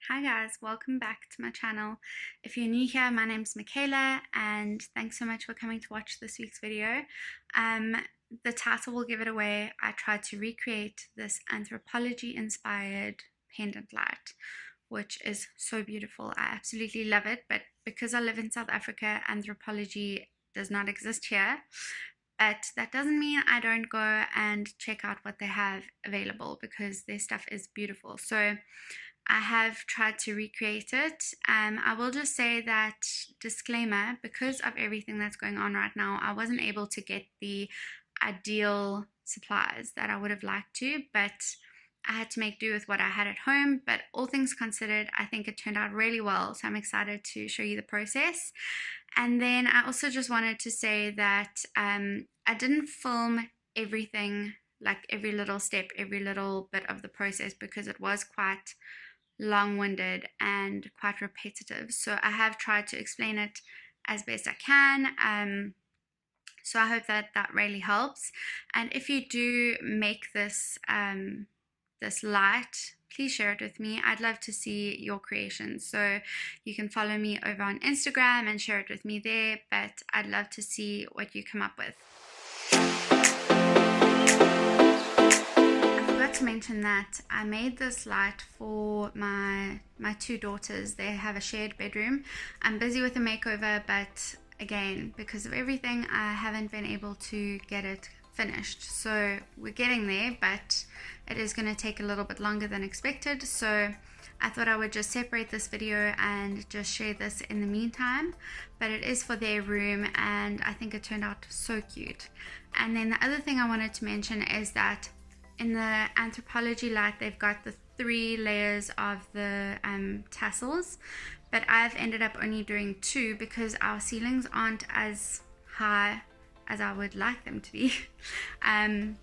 Hi guys, welcome back to my channel. If you're new here, my name's Michaela and thanks so much for coming to watch this week's video. The title will give it away. I tried to recreate this anthropology-inspired pendant light, which is so beautiful. I absolutely love it, but because I live in South Africa, anthropology does not exist here. But that doesn't mean I don't go and check out what they have available because their stuff is beautiful. So I have tried to recreate it. I will just say that, disclaimer, because of everything that's going on right now, I wasn't able to get the ideal supplies that I would have liked to, but I had to make do with what I had at home. But all things considered, I think it turned out really well, so I'm excited to show you the process. And then I also just wanted to say that I didn't film everything, like every little step, every little bit of the process, because it was quite long-winded and quite repetitive. So I have tried to explain it as best I can. So I hope that that really helps. And if you do make this this light, please share it with me. I'd love to see your creations. So you can follow me over on Instagram and share it with me there, but I'd love to see what you come up with. To mention that I made this light for my two daughters. They have a shared bedroom. I'm busy with a makeover, but again, because of everything, I haven't been able to get it finished. So we're getting there, but it is going to take a little bit longer than expected. So I thought I would just separate this video and just share this in the meantime, but it is for their room and I think it turned out so cute. And then the other thing I wanted to mention is that in the Anthropologie light, they've got the 3 layers of the tassels, but I've ended up only doing 2 because our ceilings aren't as high as I would like them to be. And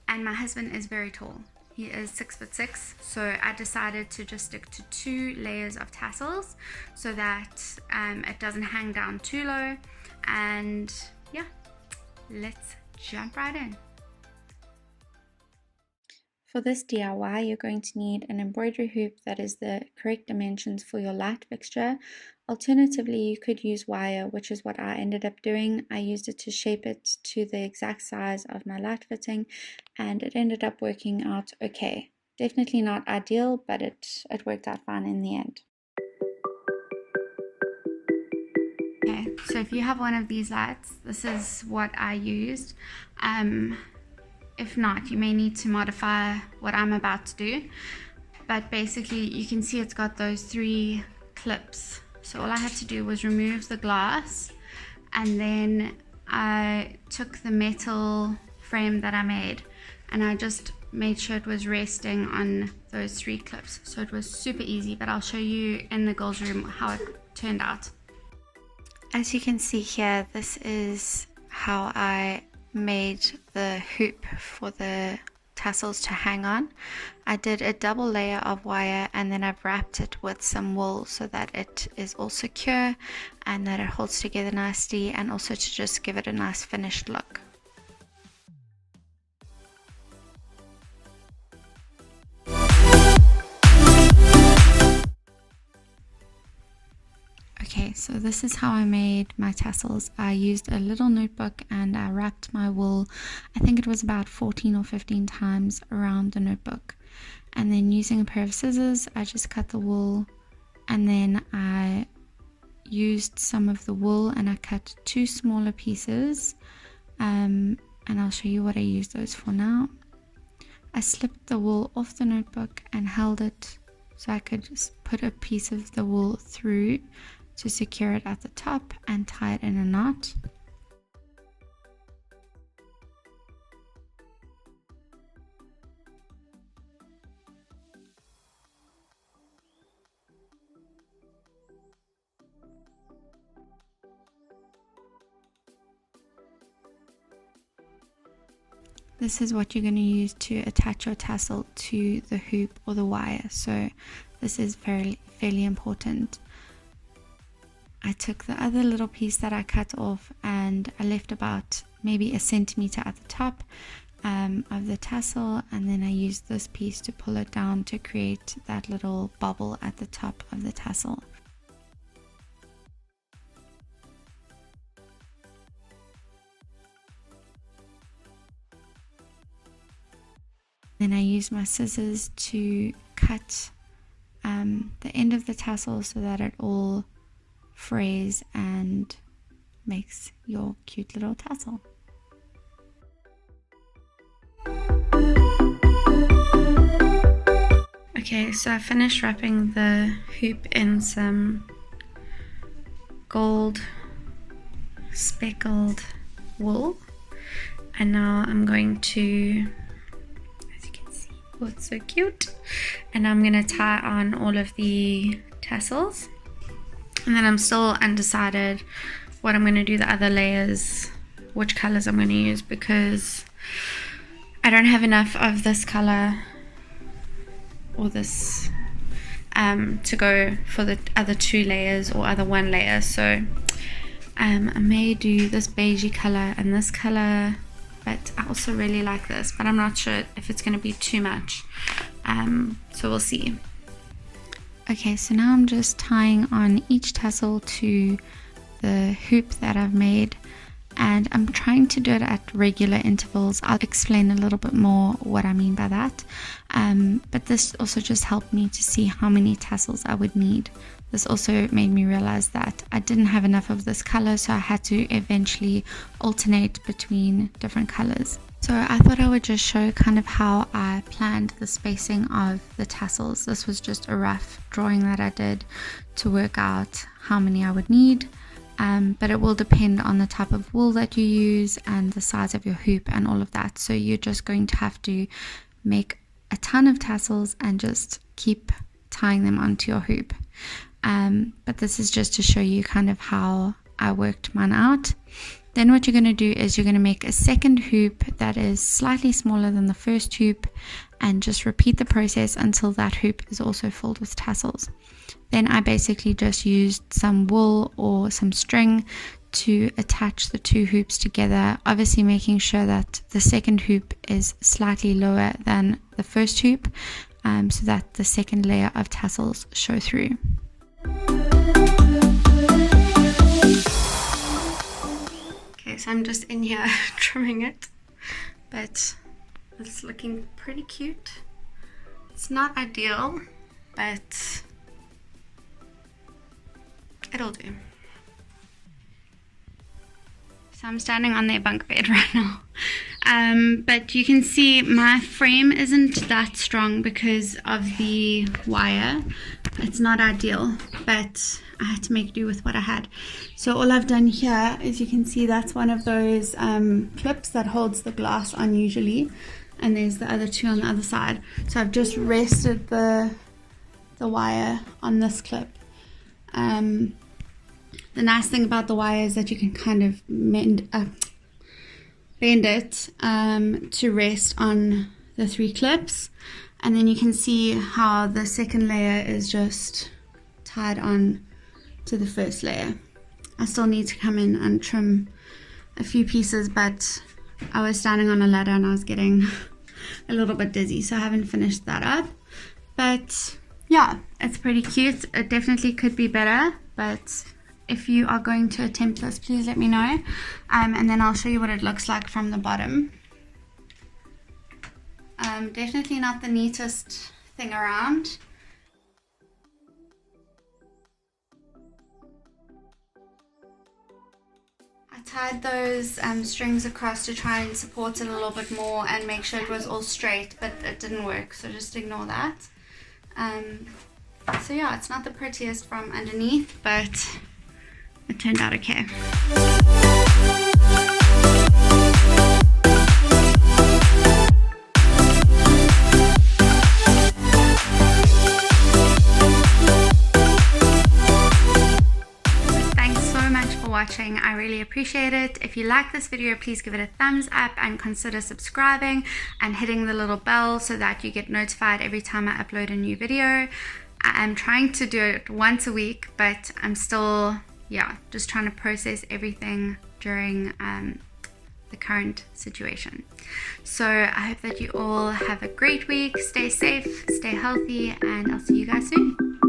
my husband is very tall. He is 6'6", so I decided to just stick to 2 layers of tassels so that it doesn't hang down too low. And yeah, let's jump right in. For this DIY, you're going to need an embroidery hoop that is the correct dimensions for your light fixture. Alternatively, you could use wire, which is what I ended up doing. I used it to shape it to the exact size of my light fitting, and it ended up working out okay. Definitely not ideal, but it worked out fine in the end. Okay, so if you have one of these lights, this is what I used. If not, you may need to modify what I'm about to do. But basically, you can see it's got those 3 clips. So all I had to do was remove the glass, and then I took the metal frame that I made and I just made sure it was resting on those 3 clips. So it was super easy, but I'll show you in the girls' room how it turned out. As you can see here, this is how I made the hoop for the tassels to hang on. I did a double layer of wire and then I've wrapped it with some wool so that it is all secure and that it holds together nicely, and also to just give it a nice finished look. Okay, so this is how I made my tassels. I used a little notebook and I wrapped my wool, I think it was about 14 or 15 times around the notebook. And then using a pair of scissors, I just cut the wool, and then I used some of the wool and I cut 2 smaller pieces. And I'll show you what I used those for now. I slipped the wool off the notebook and held it so I could just put a piece of the wool through to secure it at the top and tie it in a knot. This is what you're going to use to attach your tassel to the hoop or the wire, so this is fairly important. I took the other little piece that I cut off and I left about maybe 1 centimeter at the top. of the tassel, and then I use this piece to pull it down to create that little bubble at the top of the tassel. Then I use my scissors to cut the end of the tassel so that it all frays and makes your cute little tassel. Okay, so I finished wrapping the hoop in some gold speckled wool, and now I'm going to, as you can see, oh, it's so cute, and I'm going to tie on all of the tassels. And then I'm still undecided what I'm going to do the other layers, which colors I'm going to use, because I don't have enough of this color or this to go for the other 2 layers or other 1 layer. So I may do this beigey color and this color, but I also really like this, but I'm not sure if it's going to be too much, so we'll see. Okay, so now I'm just tying on each tassel to the hoop that I've made, and I'm trying to do it at regular intervals. I'll explain a little bit more what I mean by that, but this also just helped me to see how many tassels I would need. This also made me realize that I didn't have enough of this color, so I had to eventually alternate between different colors. So I thought I would just show kind of how I planned the spacing of the tassels. This was just a rough drawing that I did to work out how many I would need, but it will depend on the type of wool that you use and the size of your hoop and all of that. So you're just going to have to make a ton of tassels and just keep tying them onto your hoop. But this is just to show you kind of how I worked mine out. Then what you're going to do is you're going to make a second hoop that is slightly smaller than the first hoop, and just repeat the process until that hoop is also filled with tassels. Then I basically just used some wool or some string to attach the 2 hoops together, obviously making sure that the second hoop is slightly lower than the first hoop, so that the second layer of tassels show through. So I'm just in here trimming it, but it's looking pretty cute. It's not ideal, but it'll do. So I'm standing on their bunk bed right now, but you can see my frame isn't that strong because of the wire. It's not ideal, but I had to make do with what I had. So all I've done here is, you can see that's one of those clips that holds the glass on usually, and there's the other 2 on the other side. So I've just rested the wire on this clip. The nice thing about the wire is that you can kind of bend it to rest on the 3 clips, and then you can see how the second layer is just tied on to the first layer. I still need to come in and trim a few pieces, but I was standing on a ladder and I was getting a little bit dizzy, so I haven't finished that up. But yeah, it's pretty cute. It definitely could be better, but if you are going to attempt this, please let me know, and then I'll show you what it looks like from the bottom. Definitely not the neatest thing around. I tied those strings across to try and support it a little bit more and make sure it was all straight, but it didn't work, so just ignore that. So yeah, it's not the prettiest from underneath, but it turned out okay. Watching. I really appreciate it. If you like this video, please give it a thumbs up and consider subscribing and hitting the little bell so that you get notified every time I upload a new video. I am trying to do it once a week, but I'm still just trying to process everything during the current situation. So I hope that you all have a great week. Stay safe, stay healthy, and I'll see you guys soon.